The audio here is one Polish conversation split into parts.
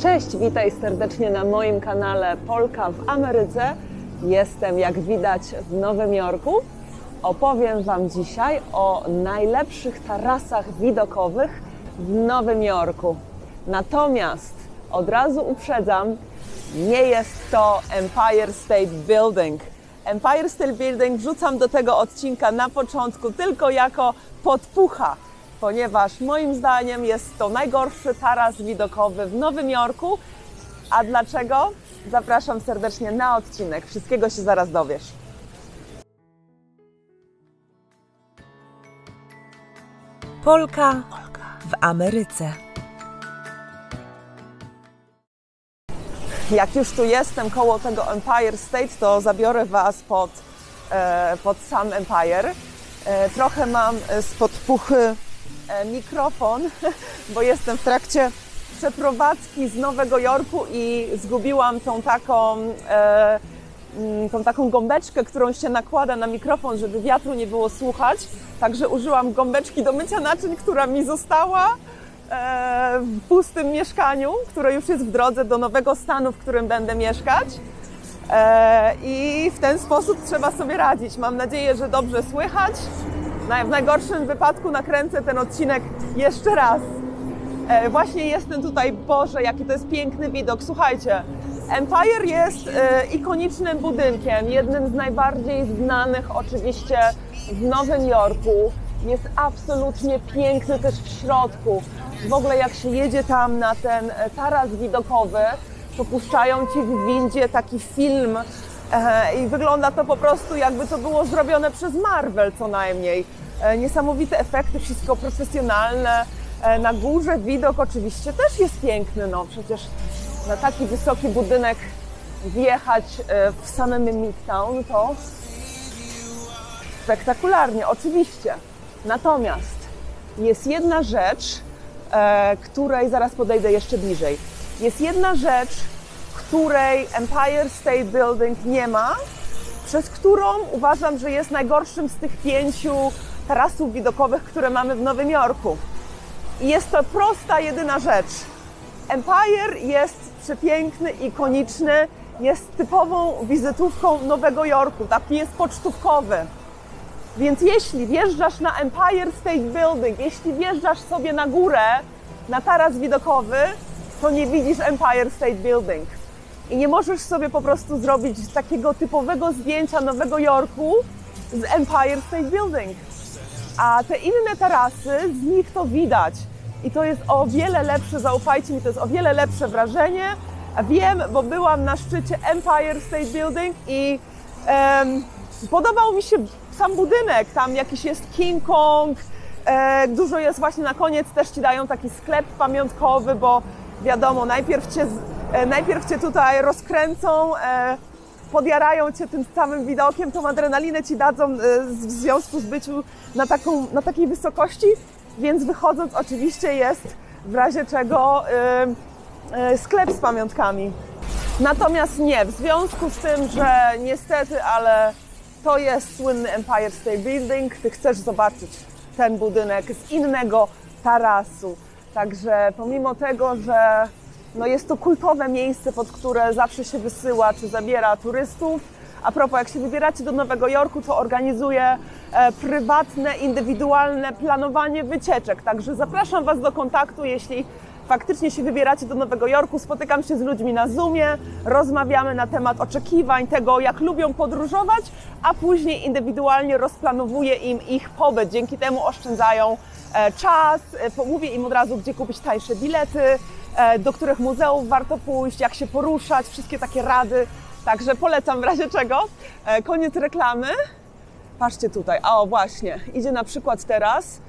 Cześć, witaj serdecznie na moim kanale Polka w Ameryce. Jestem, jak widać, w Nowym Jorku. Opowiem Wam dzisiaj o najlepszych tarasach widokowych w Nowym Jorku. Natomiast od razu uprzedzam, nie jest to Empire State Building. Empire State Building wrzucam do tego odcinka na początku tylko jako podpucha, ponieważ moim zdaniem jest to najgorszy taras widokowy w Nowym Jorku. A dlaczego? Zapraszam serdecznie na odcinek. Wszystkiego się zaraz dowiesz. Polka w Ameryce. Jak już tu jestem koło tego Empire State, to zabiorę Was pod sam Empire. Trochę mam z podpuchy mikrofon, bo jestem w trakcie przeprowadzki z Nowego Jorku i zgubiłam tą taką gąbeczkę, którą się nakłada na mikrofon, żeby wiatru nie było słuchać. Także użyłam gąbeczki do mycia naczyń, która mi została w pustym mieszkaniu, które już jest w drodze do nowego stanu, w którym będę mieszkać. I w ten sposób trzeba sobie radzić. Mam nadzieję, że dobrze słychać. W najgorszym wypadku nakręcę ten odcinek jeszcze raz. Właśnie jestem tutaj, Boże, jaki to jest piękny widok. Słuchajcie, Empire jest ikonicznym budynkiem, jednym z najbardziej znanych oczywiście w Nowym Jorku. Jest absolutnie piękny też w środku. W ogóle jak się jedzie tam na ten taras widokowy, to puszczają Ci w windzie taki film i wygląda to po prostu, jakby to było zrobione przez Marvel co najmniej. Niesamowite efekty, wszystko profesjonalne. Na górze widok oczywiście też jest piękny, no przecież na taki wysoki budynek wjechać w samym Midtown to spektakularnie, oczywiście. Natomiast jest jedna rzecz, której zaraz podejdę jeszcze bliżej. Jest jedna rzecz, której Empire State Building nie ma, przez którą uważam, że jest najgorszym z tych 5 tarasów widokowych, które mamy w Nowym Jorku. I jest to prosta, jedyna rzecz. Empire jest przepiękny, ikoniczny, jest typową wizytówką Nowego Jorku, taki jest pocztówkowy. Więc jeśli wjeżdżasz na Empire State Building, jeśli wjeżdżasz sobie na górę, na taras widokowy, to nie widzisz Empire State Building. I nie możesz sobie po prostu zrobić takiego typowego zdjęcia Nowego Jorku z Empire State Building. A te inne tarasy, z nich to widać. I to jest o wiele lepsze, zaufajcie mi, to jest o wiele lepsze wrażenie. Wiem, bo byłam na szczycie Empire State Building i podobał mi się sam budynek. Tam jakiś jest King Kong, dużo jest właśnie na koniec, też Ci dają taki sklep pamiątkowy, bo wiadomo, najpierw Cię tutaj rozkręcą, podjarają Cię tym samym widokiem, tą adrenalinę Ci dadzą w związku z byciu na takiej wysokości, więc wychodząc oczywiście jest w razie czego sklep z pamiątkami. Natomiast nie, w związku z tym, że niestety, ale to jest słynny Empire State Building, Ty chcesz zobaczyć ten budynek z innego tarasu. Także pomimo tego, że no jest to kultowe miejsce, pod które zawsze się wysyła czy zabiera turystów. A propos, jak się wybieracie do Nowego Jorku, to organizuję prywatne, indywidualne planowanie wycieczek. Także zapraszam Was do kontaktu, jeśli faktycznie się wybieracie do Nowego Jorku. Spotykam się z ludźmi na Zoomie, rozmawiamy na temat oczekiwań, tego jak lubią podróżować, a później indywidualnie rozplanowuję im ich pobyt. Dzięki temu oszczędzają czas, mówię im od razu, gdzie kupić tańsze bilety, do których muzeów warto pójść, jak się poruszać, wszystkie takie rady. Także polecam w razie czego. Koniec reklamy. Patrzcie tutaj, o właśnie, idzie na przykład teraz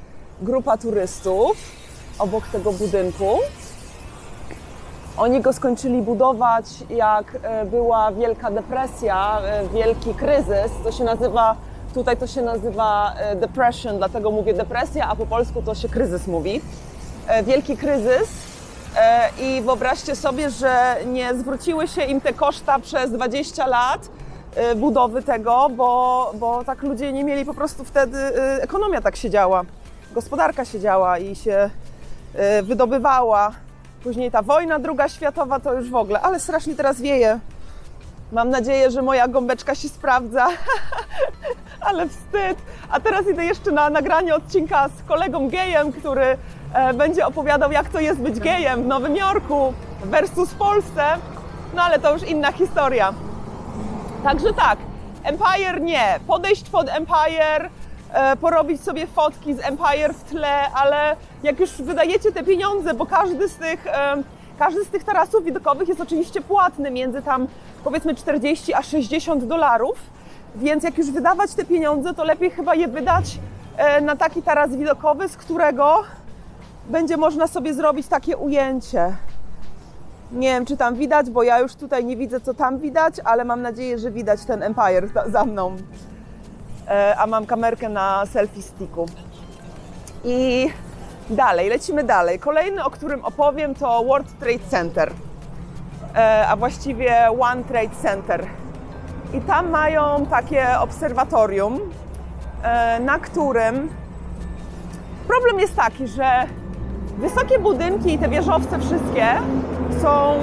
grupa turystów obok tego budynku. Oni go skończyli budować, jak była Wielka Depresja, wielki kryzys. To się nazywa, tutaj to się nazywa depression, dlatego mówię depresja, a po polsku to się kryzys mówi. Wielki kryzys. I wyobraźcie sobie, że nie zwróciły się im te koszta przez 20 lat budowy tego, bo tak ludzie nie mieli po prostu wtedy, ekonomia tak się działa, gospodarka się działa i się wydobywała Później ta wojna druga światowa to już w ogóle, ale strasznie teraz wieje. Mam nadzieję, że moja gąbeczka się sprawdza, ale wstyd. A teraz idę jeszcze na nagranie odcinka z kolegą gejem, który będzie opowiadał, jak to jest być gejem w Nowym Jorku versus w Polsce. No ale to już inna historia. Także tak, Empire nie. Podejść pod Empire, porobić sobie fotki z Empire w tle, ale jak już wydajecie te pieniądze, bo każdy z tych tarasów widokowych jest oczywiście płatny, między tam powiedzmy 40 a 60 dolarów, więc jak już wydawać te pieniądze, to lepiej chyba je wydać na taki taras widokowy, z którego będzie można sobie zrobić takie ujęcie. Nie wiem, czy tam widać, bo ja już tutaj nie widzę, co tam widać, ale mam nadzieję, że widać ten Empire za mną. A mam kamerkę na selfie sticku. I dalej, lecimy dalej. Kolejny, o którym opowiem, to World Trade Center, a właściwie One Trade Center. I tam mają takie obserwatorium, na którym problem jest taki, że wysokie budynki i te wieżowce wszystkie są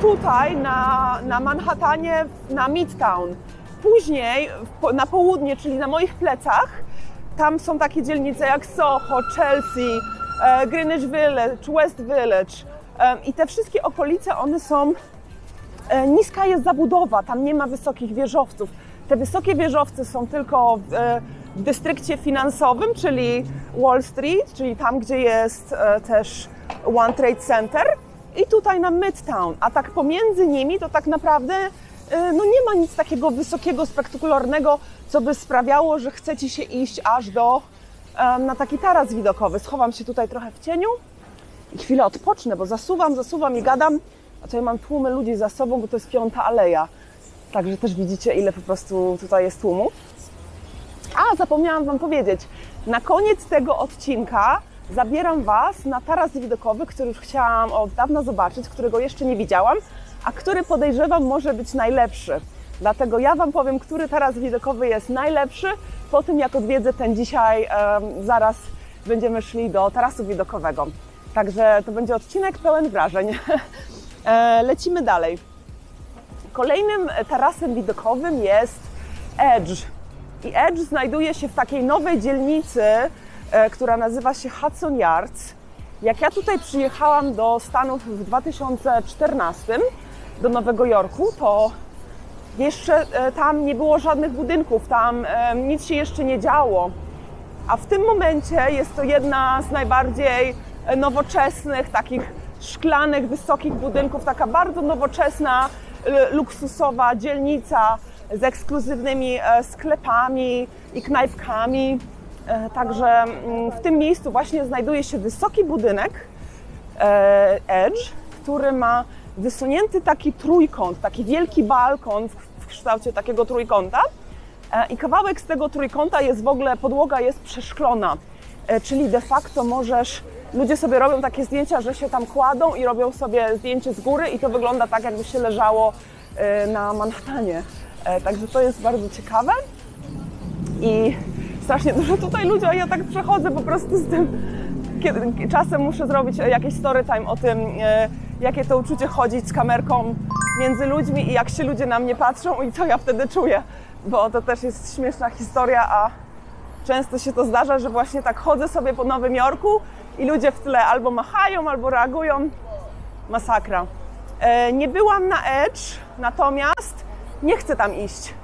tutaj na Manhattanie, na Midtown. Później na południe, czyli na moich plecach, tam są takie dzielnice jak Soho, Chelsea, Greenwich Village, West Village i te wszystkie okolice, one są, niska jest zabudowa, tam nie ma wysokich wieżowców. Te wysokie wieżowce są tylko w dystrykcie finansowym, czyli Wall Street, czyli tam, gdzie jest też One Trade Center i tutaj na Midtown, a tak pomiędzy nimi to tak naprawdę no nie ma nic takiego wysokiego, spektakularnego, co by sprawiało, że chcecie się iść aż na taki taras widokowy. Schowam się tutaj trochę w cieniu i chwilę odpocznę, bo zasuwam i gadam, a tutaj mam tłumy ludzi za sobą, bo to jest 5. aleja. Także też widzicie, ile po prostu tutaj jest tłumów. A, zapomniałam Wam powiedzieć, na koniec tego odcinka zabieram Was na taras widokowy, który już chciałam od dawna zobaczyć, którego jeszcze nie widziałam, a który podejrzewam może być najlepszy. Dlatego ja Wam powiem, który taras widokowy jest najlepszy, po tym jak odwiedzę ten dzisiaj, zaraz będziemy szli do tarasu widokowego. Także to będzie odcinek pełen wrażeń. Lecimy dalej. Kolejnym tarasem widokowym jest Edge. I Edge znajduje się w takiej nowej dzielnicy, która nazywa się Hudson Yards. Jak ja tutaj przyjechałam do Stanów w 2014, do Nowego Jorku, to jeszcze tam nie było żadnych budynków, tam nic się jeszcze nie działo. A w tym momencie jest to jedna z najbardziej nowoczesnych, takich szklanych, wysokich budynków, taka bardzo nowoczesna, luksusowa dzielnica z ekskluzywnymi sklepami i knajpkami. Także w tym miejscu właśnie znajduje się wysoki budynek Edge, który ma wysunięty taki trójkąt, taki wielki balkon w kształcie takiego trójkąta i kawałek z tego trójkąta jest w ogóle, podłoga jest przeszklona, czyli de facto ludzie sobie robią takie zdjęcia, że się tam kładą i robią sobie zdjęcie z góry i to wygląda tak, jakby się leżało na Manhattanie. Także to jest bardzo ciekawe i strasznie dużo tutaj ludzi, a ja tak przechodzę po prostu z tym, kiedy czasem muszę zrobić jakieś story time o tym, jakie to uczucie chodzić z kamerką między ludźmi i jak się ludzie na mnie patrzą i co ja wtedy czuję, bo to też jest śmieszna historia, a często się to zdarza, że właśnie tak chodzę sobie po Nowym Jorku i ludzie w tle albo machają, albo reagują. Masakra. Nie byłam na Edge, natomiast nie chcę tam iść.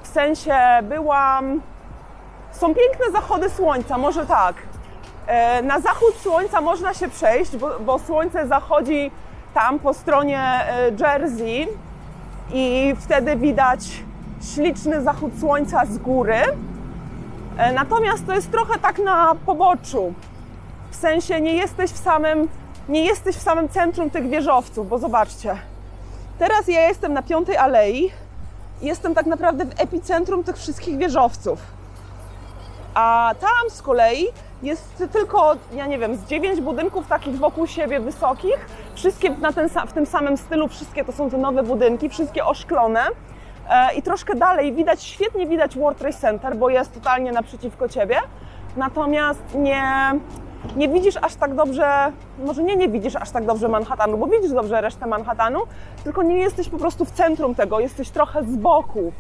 W sensie są piękne zachody słońca, może tak. Na zachód słońca można się przejść, bo słońce zachodzi tam po stronie Jersey i wtedy widać śliczny zachód słońca z góry. Natomiast to jest trochę tak na poboczu. W sensie nie jesteś w samym centrum tych wieżowców, bo zobaczcie. Teraz ja jestem na 5. alei i jestem tak naprawdę w epicentrum tych wszystkich wieżowców. A tam z kolei jest tylko, ja nie wiem, z 9 budynków takich wokół siebie wysokich. Wszystkie w tym samym stylu, wszystkie to są te nowe budynki, wszystkie oszklone. I troszkę dalej świetnie widać World Trade Center, bo jest totalnie naprzeciwko Ciebie. Natomiast nie widzisz aż tak dobrze, może nie widzisz aż tak dobrze Manhattanu, bo widzisz dobrze resztę Manhattanu, tylko nie jesteś po prostu w centrum tego, jesteś trochę z boku.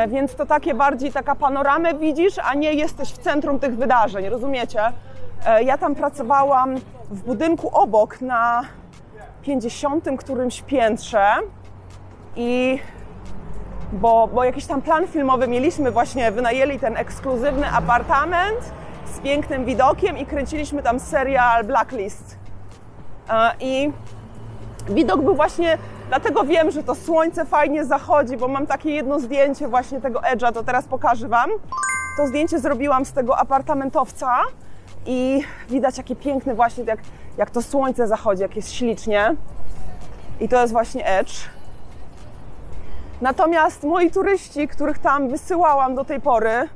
Więc to takie bardziej taka panoramę widzisz, a nie jesteś w centrum tych wydarzeń, rozumiecie? Ja tam pracowałam w budynku obok na 50 którymś piętrze i bo jakiś tam plan filmowy mieliśmy, właśnie wynajęli ten ekskluzywny apartament z pięknym widokiem i kręciliśmy tam serial Blacklist. I widok był właśnie, dlatego wiem, że to słońce fajnie zachodzi, bo mam takie jedno zdjęcie właśnie tego Edge'a, to teraz pokażę Wam. To zdjęcie zrobiłam z tego apartamentowca i widać jakie piękne właśnie, jak to słońce zachodzi, jak jest ślicznie. I to jest właśnie Edge. Natomiast moi turyści, których tam wysyłałam do tej pory,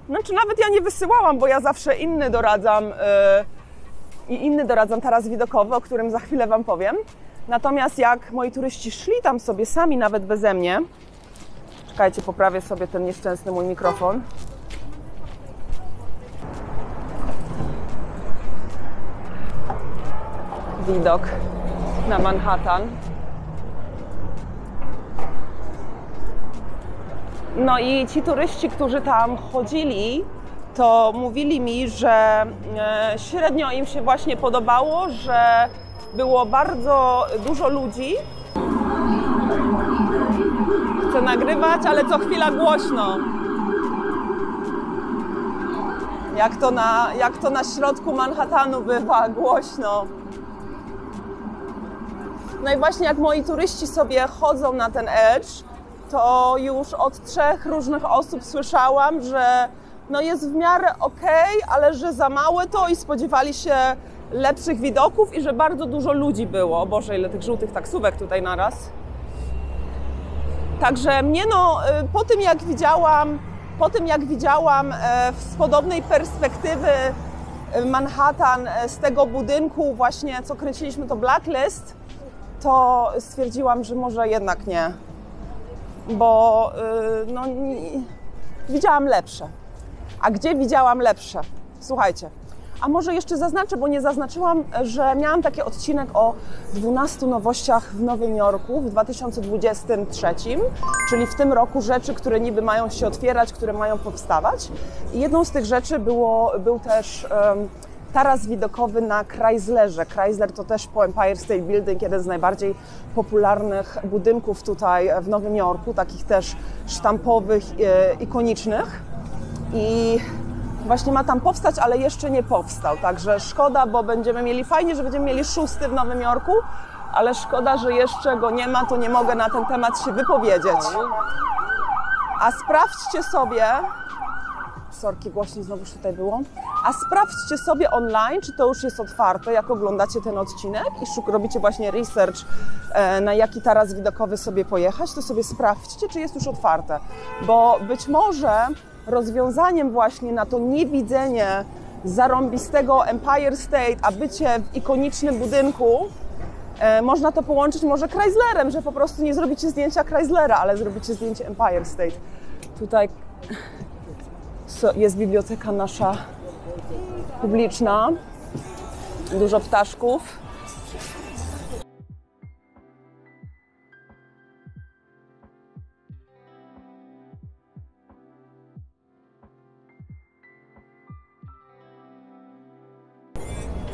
znaczy nawet ja nie wysyłałam, bo ja zawsze inny doradzam taras widokowy, o którym za chwilę Wam powiem. Natomiast jak moi turyści szli tam sobie sami, nawet beze mnie, czekajcie, poprawię sobie ten nieszczęsny mój mikrofon. Widok na Manhattan. No i ci turyści, którzy tam chodzili, to mówili mi, że średnio im się właśnie podobało, że było bardzo dużo ludzi. Chcę nagrywać, ale co chwila głośno. Jak to na środku Manhattanu bywa głośno. No i właśnie jak moi turyści sobie chodzą na ten Edge, to już od 3 różnych osób słyszałam, że no jest w miarę okej, ale że za małe to i spodziewali się lepszych widoków i że bardzo dużo ludzi było. O Boże, ile tych żółtych taksówek tutaj naraz. Także mnie po tym jak widziałam z podobnej perspektywy Manhattan z tego budynku właśnie, co kręciliśmy to Blacklist, to stwierdziłam, że może jednak nie. Bo widziałam lepsze. A gdzie widziałam lepsze? Słuchajcie, a może jeszcze zaznaczę, bo nie zaznaczyłam, że miałam taki odcinek o 12 nowościach w Nowym Jorku w 2023, czyli w tym roku rzeczy, które niby mają się otwierać, które mają powstawać. I jedną z tych rzeczy był też taras widokowy na Chryslerze. Chrysler to też po Empire State Building, jeden z najbardziej popularnych budynków tutaj w Nowym Jorku, takich też sztampowych, ikonicznych. I właśnie ma tam powstać, ale jeszcze nie powstał. Także szkoda, bo będziemy mieli fajnie, że będziemy mieli 6 w Nowym Jorku, ale szkoda, że jeszcze go nie ma, to nie mogę na ten temat się wypowiedzieć. A sprawdźcie sobie, sorki, głośniej znowuż tutaj było, a sprawdźcie sobie online, czy to już jest otwarte, jak oglądacie ten odcinek i robicie właśnie research, na jaki taras widokowy sobie pojechać, to sobie sprawdźcie, czy jest już otwarte, bo być może rozwiązaniem właśnie na to niewidzenie zarąbistego Empire State, a bycie w ikonicznym budynku, można to połączyć może Chryslerem, że po prostu nie zrobicie zdjęcia Chryslera, ale zrobicie zdjęcie Empire State. Tutaj jest biblioteka nasza publiczna, dużo ptaszków.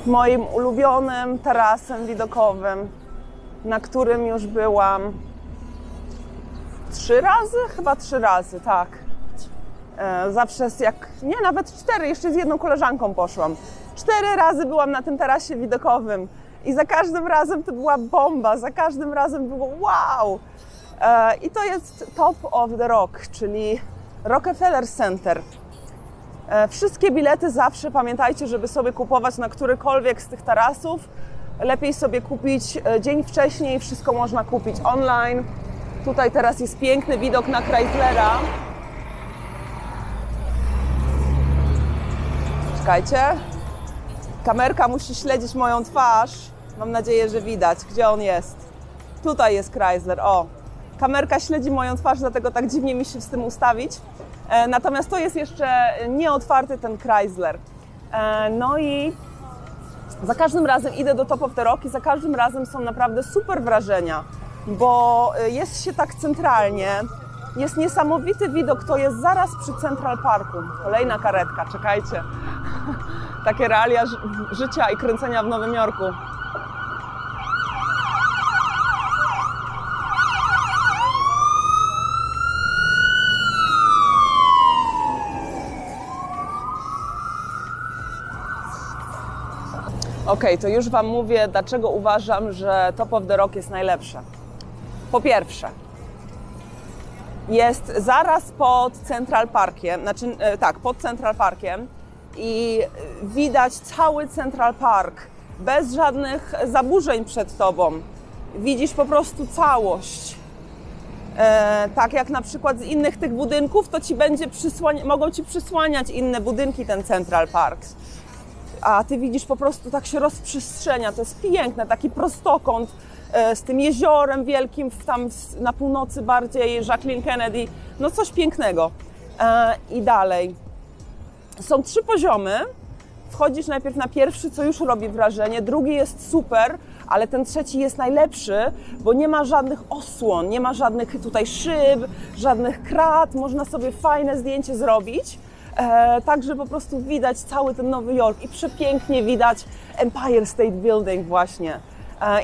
Moim ulubionym tarasem widokowym, na którym już byłam 3 razy? Chyba 3 razy, tak. Zawsze nawet 4, jeszcze z jedną koleżanką poszłam. 4 razy byłam na tym tarasie widokowym i za każdym razem to była bomba, za każdym razem było wow! I to jest Top of the Rock, czyli Rockefeller Center. Wszystkie bilety zawsze pamiętajcie, żeby sobie kupować na którykolwiek z tych tarasów. Lepiej sobie kupić dzień wcześniej, wszystko można kupić online. Tutaj teraz jest piękny widok na Chryslera. Czekajcie. Kamerka musi śledzić moją twarz. Mam nadzieję, że widać, gdzie on jest. Tutaj jest Chrysler. O, kamerka śledzi moją twarz, dlatego tak dziwnie mi się z tym ustawić. Natomiast to jest jeszcze nieotwarty ten Chrysler. No i Za każdym razem idę do Top of the Rock i za każdym razem są naprawdę super wrażenia, bo jest się tak centralnie, jest niesamowity widok, to jest zaraz przy Central Parku. Kolejna karetka, czekajcie. Takie realia życia i kręcenia w Nowym Jorku. Okej, to już Wam mówię, dlaczego uważam, że Top of the Rock jest najlepsze. Po pierwsze, jest zaraz pod Central Parkiem, pod Central Parkiem i widać cały Central Park bez żadnych zaburzeń przed Tobą. Widzisz po prostu całość. Tak jak na przykład z innych tych budynków, to mogą Ci przysłaniać inne budynki ten Central Park. A Ty widzisz po prostu, tak się rozprzestrzenia, to jest piękne, taki prostokąt z tym jeziorem wielkim, tam na północy bardziej, Jacqueline Kennedy, no coś pięknego. I dalej. Są 3 poziomy, wchodzisz najpierw na pierwszy, co już robi wrażenie, drugi jest super, ale ten trzeci jest najlepszy, bo nie ma żadnych osłon, nie ma żadnych tutaj szyb, żadnych krat, można sobie fajne zdjęcie zrobić. Także po prostu widać cały ten Nowy Jork i przepięknie widać Empire State Building właśnie.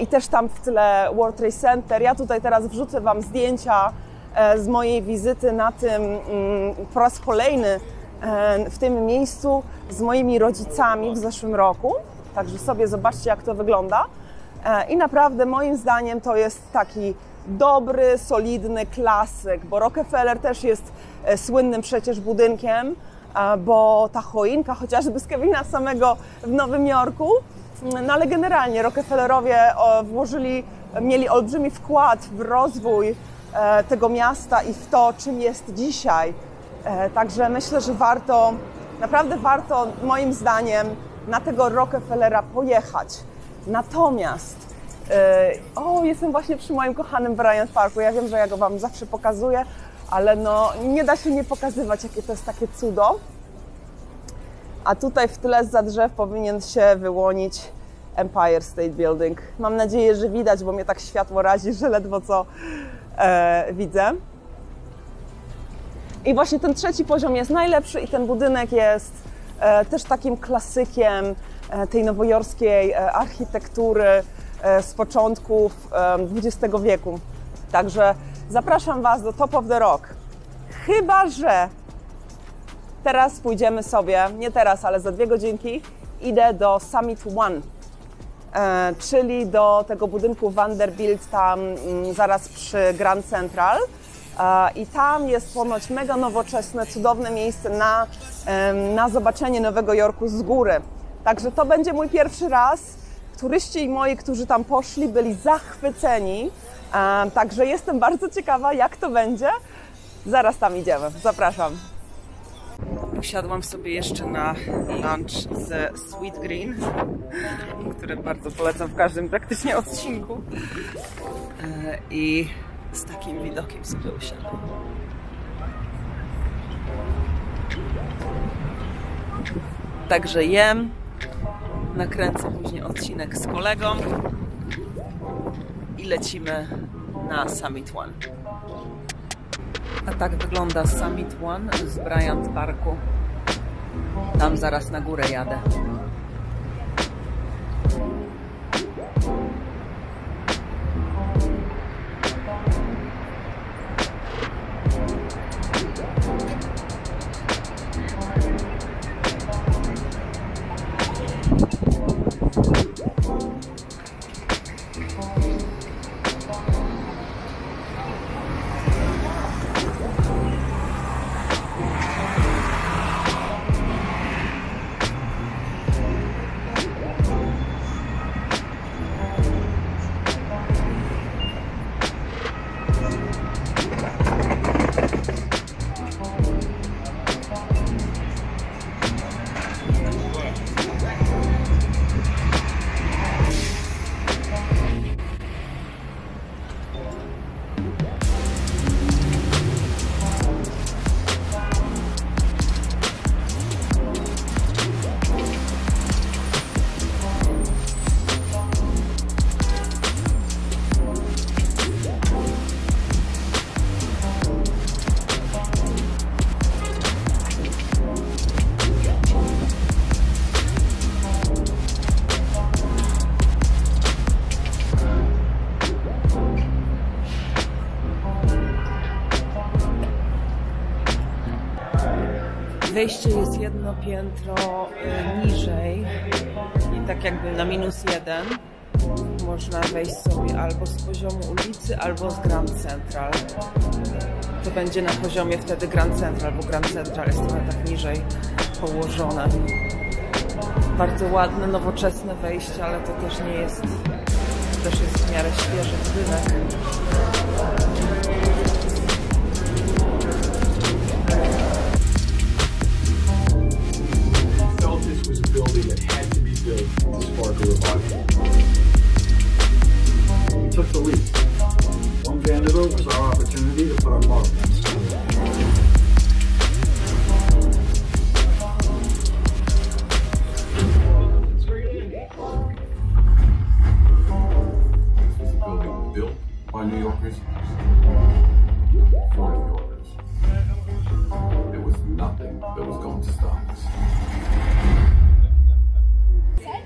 I też tam w tle World Trade Center. Ja tutaj teraz wrzucę Wam zdjęcia z mojej wizyty na tym po raz kolejny w tym miejscu z moimi rodzicami w zeszłym roku. Także sobie zobaczcie, jak to wygląda. I naprawdę moim zdaniem to jest taki dobry, solidny klasyk, bo Rockefeller też jest słynnym przecież budynkiem, bo ta choinka, chociażby z Kevina samego w Nowym Jorku, no ale generalnie Rockefellerowie mieli olbrzymi wkład w rozwój tego miasta i w to, czym jest dzisiaj. Także myślę, że naprawdę warto moim zdaniem na tego Rockefellera pojechać. Natomiast, jestem właśnie przy moim kochanym Bryant Parku. Ja wiem, że ja go Wam zawsze pokazuję, ale no nie da się nie pokazywać, jakie to jest takie cudo. A tutaj w tle zza drzew powinien się wyłonić Empire State Building. Mam nadzieję, że widać, bo mnie tak światło razi, że ledwo co widzę. I właśnie ten trzeci poziom jest najlepszy i ten budynek jest też takim klasykiem tej nowojorskiej architektury z początków XX wieku. Także zapraszam Was do Top of the Rock. Chyba że teraz pójdziemy sobie, nie teraz, ale za 2 godzinki, idę do Summit One, czyli do tego budynku Vanderbilt, tam zaraz przy Grand Central. I tam jest ponoć mega nowoczesne, cudowne miejsce na zobaczenie Nowego Jorku z góry. Także to będzie mój pierwszy raz. Turyści moi, którzy tam poszli, byli zachwyceni. Także jestem bardzo ciekawa, jak to będzie. Zaraz tam idziemy. Zapraszam. Usiadłam sobie jeszcze na lunch ze Sweet Green, który bardzo polecam w każdym praktycznie odcinku. I z takim widokiem sobie usiadłam. Także jem, nakręcę później odcinek z kolegą i lecimy na Summit One. A tak wygląda Summit One z Bryant Parku. Tam zaraz na górę jadę. Wejście jest jedno piętro niżej i tak jakby na -1 można wejść sobie albo z poziomu ulicy, albo z Grand Central. To będzie na poziomie wtedy Grand Central, bo Grand Central jest trochę tak niżej położone. Bardzo ładne, nowoczesne wejście, ale to też nie jest, to też jest w miarę świeży budynek. Took the lead. One Vanderbilt was our opportunity to put our mark on it. This was a building built by New Yorkers for New Yorkers. There was nothing that was going to stop us.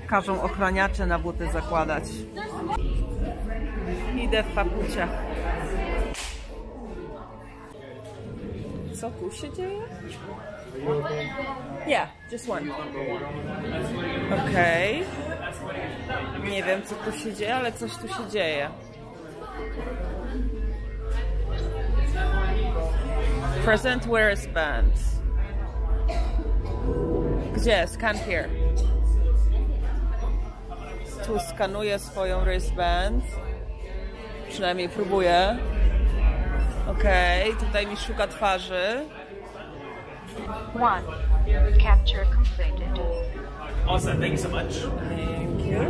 Każą ochraniacze na buty zakładać. Idę w papuciach. Co tu się dzieje? Yeah, just one. Okej. Nie wiem, co tu się dzieje, ale coś tu się dzieje. Present wristbands. Gdzie? Scan here. Tu skanuję swoją wristband. Przynajmniej próbuję. Okej, tutaj mi szuka twarzy. One. Capture completed. Awesome, thank you so much. Thank you.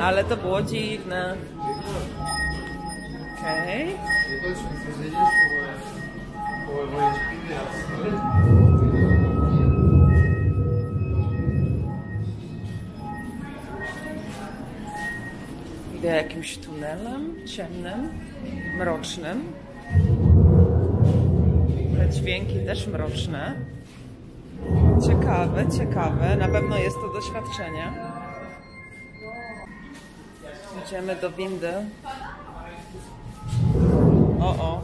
Ale to było dziwne. Okej. Idę jakimś tunelem ciemnym, mrocznym. Te dźwięki też mroczne. Ciekawe, ciekawe. Na pewno jest to doświadczenie. Idziemy do windy. O.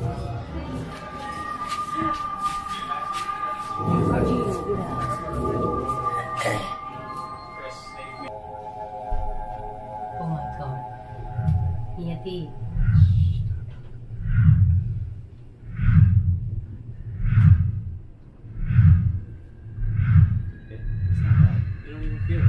Oh my god. Yeti. You don't even feel it.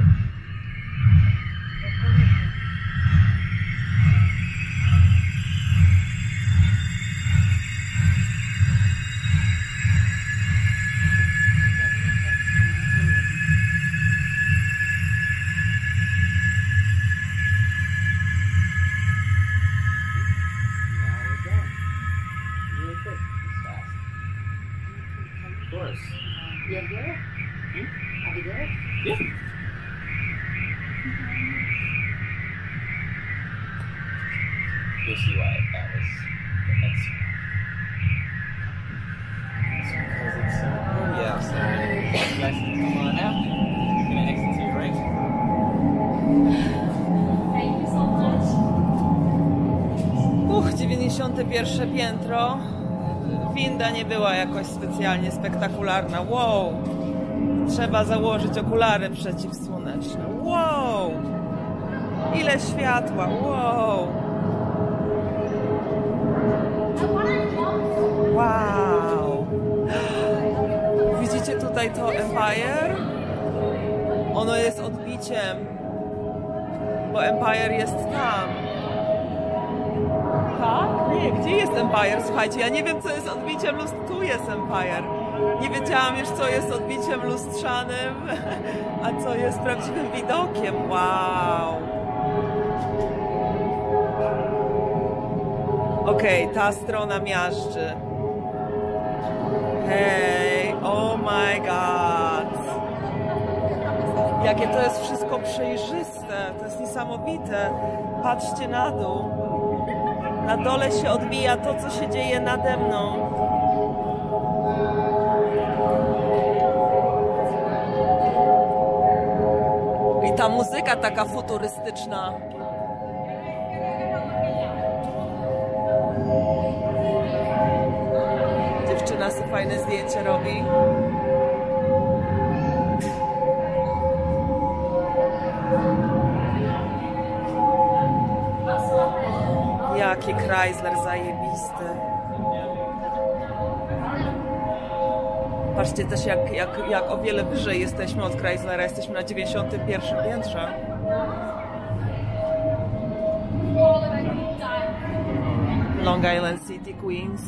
Of course. Yeah, good. Are we good? Yeah. You'll see why that was the next one. It's because it's yeah, so you guys can come on out. You're gonna exit to your right. Thank you so much. 91 piętro. Winda nie była jakoś specjalnie spektakularna. Wow! Trzeba założyć okulary przeciwsłoneczne. Wow! Ile światła! Wow! Wow! Widzicie tutaj to Empire? Ono jest odbiciem, bo Empire jest tam. Tak? Nie, gdzie jest Empire? Słuchajcie, ja nie wiem, co jest odbiciem lustrzany. Tu jest Empire. Nie wiedziałam już, co jest odbiciem lustrzanym, a co jest prawdziwym widokiem. Wow! Okej, ta strona miażdży. Hej, oh my god! Jakie to jest wszystko przejrzyste, to jest niesamowite. Patrzcie na dół. Na dole się odbija to, co się dzieje nade mną. I ta muzyka taka futurystyczna. Dziewczyna sobie fajne zdjęcie robi. Jaki Chrysler zajebisty. Patrzcie też jak o wiele wyżej jesteśmy od Chryslera. Jesteśmy na 91 piętrze. Long Island City, Queens.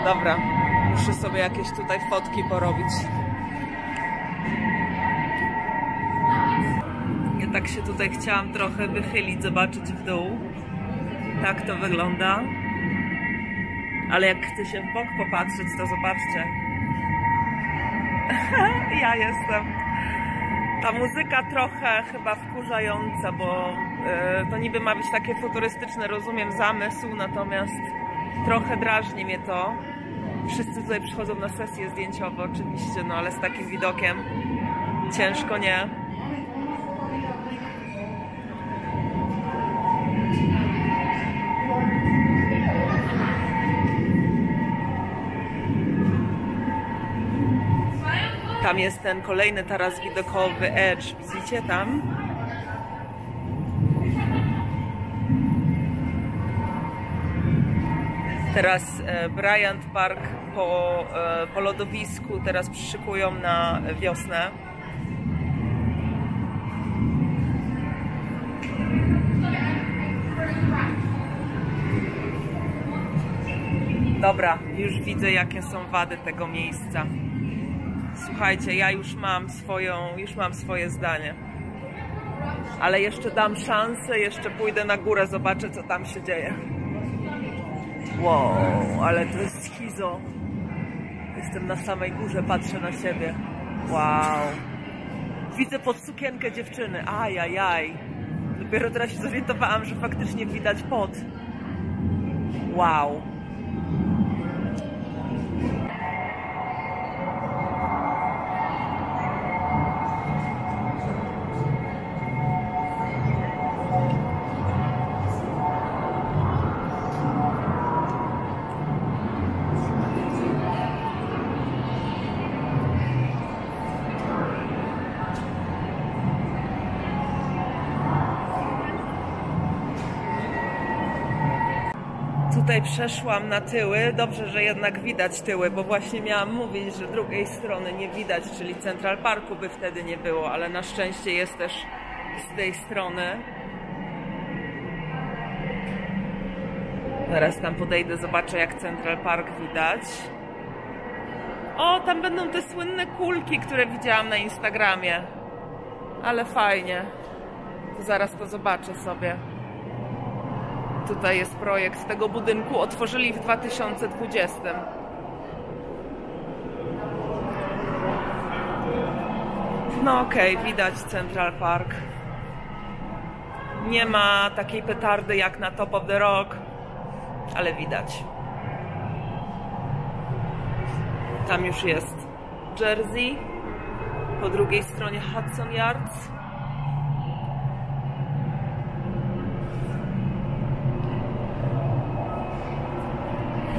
Dobra, muszę sobie jakieś tutaj fotki porobić. Ja tak się tutaj chciałam trochę wychylić, zobaczyć w dół. Tak to wygląda. Ale jak chce się w bok popatrzeć, to zobaczcie. Ja jestem. Ta muzyka trochę chyba wkurzająca, bo to niby ma być takie futurystyczne, rozumiem, zamysł, natomiast trochę drażni mnie to. Wszyscy tutaj przychodzą na sesje zdjęciowe oczywiście, no ale z takim widokiem ciężko nie. Tam jest ten kolejny taras widokowy Edge, widzicie tam? Teraz Bryant Park po lodowisku teraz przyszykują na wiosnę. Dobra, już widzę jakie są wady tego miejsca. Słuchajcie, ja już mam swoje zdanie. Ale jeszcze dam szansę, jeszcze pójdę na górę, zobaczę co tam się dzieje. Wow, ale to jest schizo. Jestem na samej górze, patrzę na siebie. Wow. Widzę pod sukienkę dziewczyny. Ajajaj. Dopiero teraz się zorientowałam, że faktycznie widać pot. Wow. Tutaj przeszłam na tyły. Dobrze, że jednak widać tyły, bo właśnie miałam mówić, że drugiej strony nie widać, czyli Central Parku by wtedy nie było, ale na szczęście jest też z tej strony. Zaraz tam podejdę, zobaczę jak Central Park widać. O, tam będą te słynne kulki, które widziałam na Instagramie. Ale fajnie. To zaraz to zobaczę sobie. Tutaj jest projekt tego budynku. Otworzyli w 2020. No okej, widać Central Park. Nie ma takiej petardy jak na Top of the Rock, ale widać. Tam już jest Jersey. Po drugiej stronie Hudson Yards.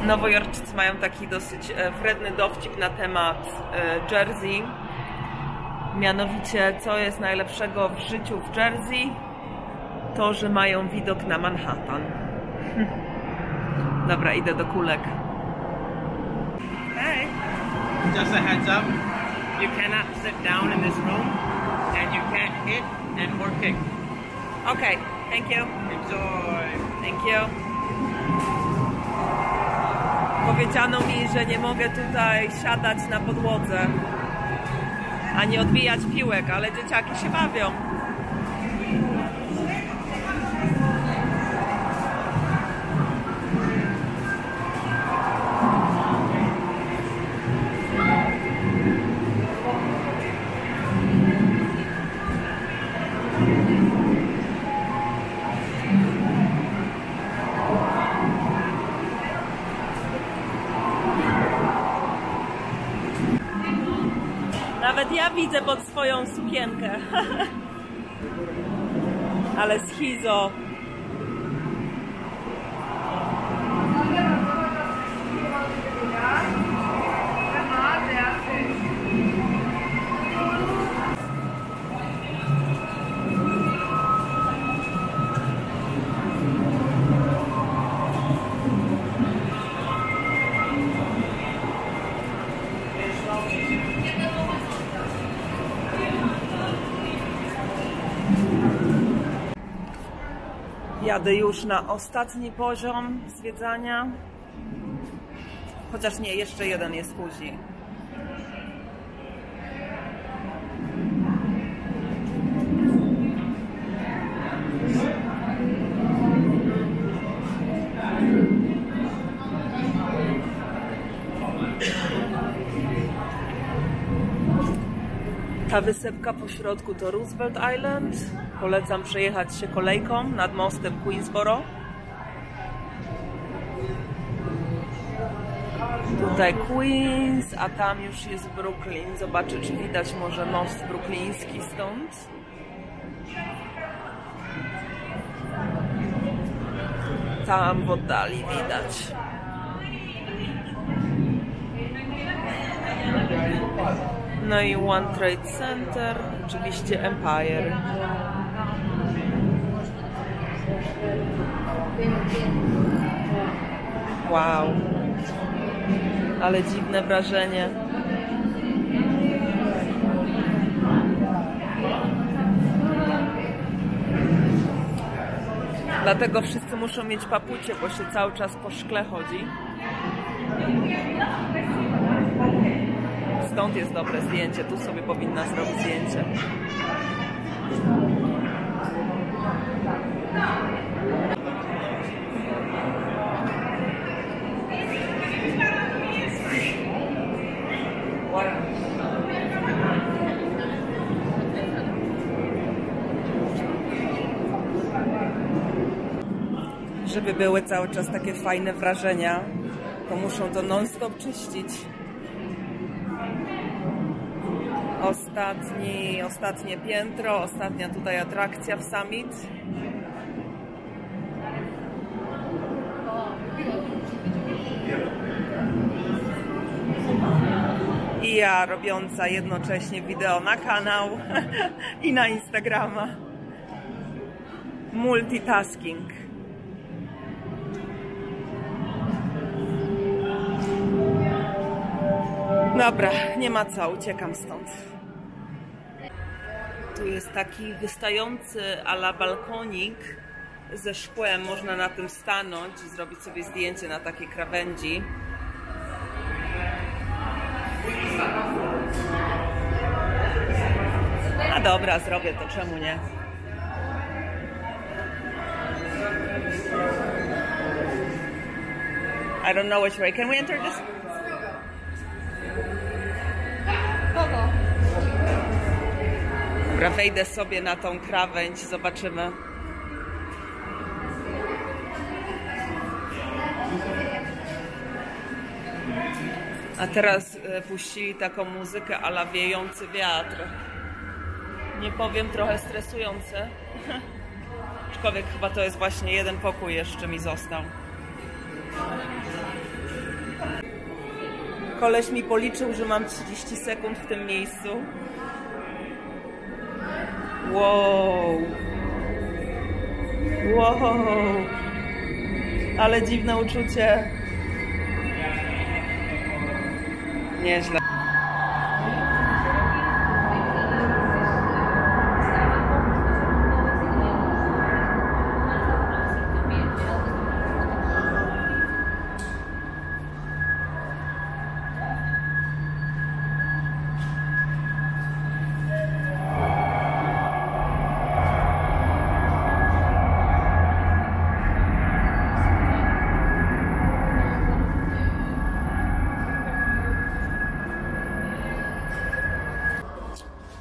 Nowojorczycy mają taki dosyć wredny dowcip na temat Jersey. Mianowicie, co jest najlepszego w życiu w Jersey? To, że mają widok na Manhattan. Dobra, idę do kulek. Hey, just a heads up, you cannot sit down in this room and you can't hit and or kick. Okay, thank you. Enjoy. Thank you. Powiedziano mi, że nie mogę tutaj siadać na podłodze ani odbijać piłek, ale dzieciaki się bawią. Nawet ja widzę pod swoją sukienkę. Ale schizo. Jadę już na ostatni poziom zwiedzania. Chociaż nie, jeszcze jeden jest później. Ta wysepka po środku to Roosevelt Island. Polecam przejechać się kolejką nad mostem Queensboro. Tutaj Queens, a tam już jest Brooklyn. Zobaczę, czy widać może most brukliński stąd. Tam w oddali widać. No i One Trade Center, oczywiście Empire. Wow, ale dziwne wrażenie. Dlatego wszyscy muszą mieć papucie, bo się cały czas po szkle chodzi. Stąd jest dobre zdjęcie, tu sobie powinna zrobić zdjęcie. Żeby były cały czas takie fajne wrażenia, to muszą to non-stop czyścić. Ostatnie piętro, ostatnia tutaj atrakcja w Summit. I ja robiąca jednocześnie wideo na kanał i na Instagrama. Multitasking. Dobra, nie ma co, uciekam stąd. Tu jest taki wystający a la balkonik ze szkłem. Można na tym stanąć i zrobić sobie zdjęcie na takiej krawędzi. A dobra, zrobię to, czemu nie? I don't know which way. Can we enter this? Dobra, wejdę sobie na tą krawędź, zobaczymy. A teraz puścili taką muzykę a la wiejący wiatr. Nie powiem, trochę stresujące. Aczkolwiek chyba to jest właśnie jeden pokój jeszcze mi został. Koleś mi policzył, że mam 30 sekund w tym miejscu. Wow. Wow. Ale dziwne uczucie. Nieźle.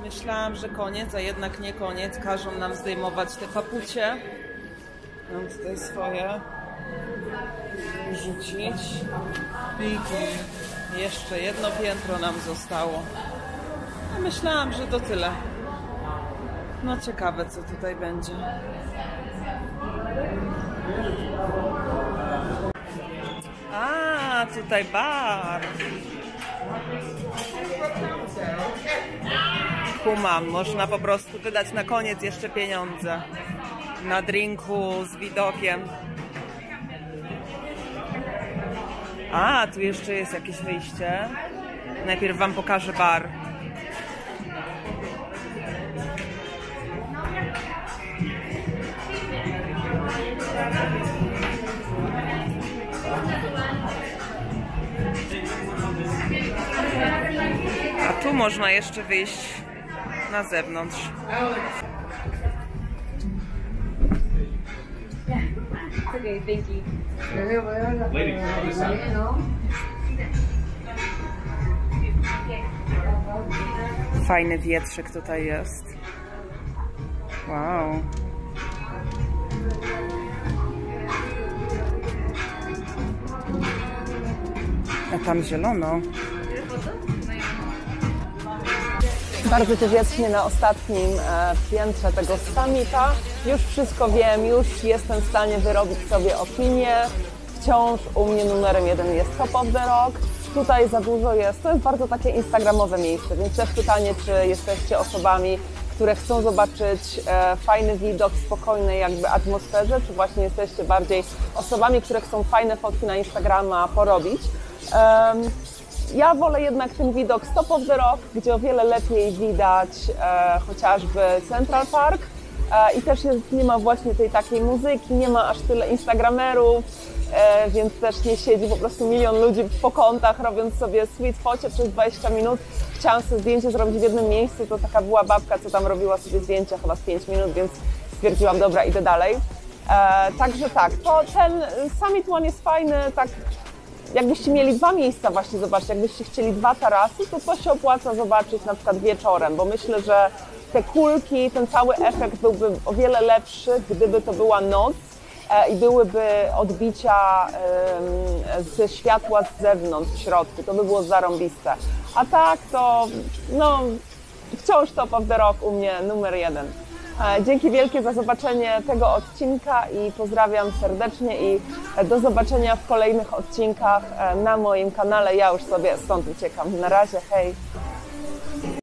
Myślałam, że koniec, a jednak nie koniec. Każą nam zdejmować te papucie. Mam tutaj swoje. Rzucić. I jeszcze jedno piętro nam zostało. Myślałam, że to tyle. No ciekawe, co tutaj będzie. A, tutaj bar. Kumam, można po prostu wydać na koniec jeszcze pieniądze. Na drinku z widokiem. A, tu jeszcze jest jakieś wyjście. Najpierw wam pokażę bar. Tu można jeszcze wyjść na zewnątrz. Okay, thank you. Fajny wietrzyk tutaj jest. Wow. A tam zielono. Bardzo tu wiecznie na ostatnim piętrze tego summita. Już wszystko wiem, już jestem w stanie wyrobić sobie opinię. Wciąż u mnie numerem 1 jest Top of the Rock. Tutaj za dużo jest, to jest bardzo takie instagramowe miejsce, więc też pytanie, czy jesteście osobami, które chcą zobaczyć fajny widok w spokojnej jakby atmosferze, czy właśnie jesteście bardziej osobami, które chcą fajne fotki na Instagrama porobić. Ja wolę jednak ten widok z Top of the Rock, gdzie o wiele lepiej widać chociażby Central Park i też nie ma właśnie tej takiej muzyki, nie ma aż tyle instagramerów, więc też nie siedzi po prostu milion ludzi po kątach, robiąc sobie sweet focie przez 20 minut. Chciałam sobie zdjęcie zrobić w jednym miejscu, to taka była babka, co tam robiła sobie zdjęcia chyba z 5 minut, więc stwierdziłam, dobra, idę dalej. Także tak, to ten Summit One jest fajny, tak jakbyście mieli 2 miejsca właśnie zobaczyć, jakbyście chcieli 2 tarasy, to się opłaca zobaczyć na przykład wieczorem, bo myślę, że te kulki, ten cały efekt byłby o wiele lepszy, gdyby to była noc i byłyby odbicia ze światła z zewnątrz, w środku, to by było zarąbiste. A tak to, no, wciąż Top of the Rock u mnie numer 1. Dzięki wielkie za zobaczenie tego odcinka i pozdrawiam serdecznie i do zobaczenia w kolejnych odcinkach na moim kanale. Ja już sobie stąd uciekam. Na razie, hej!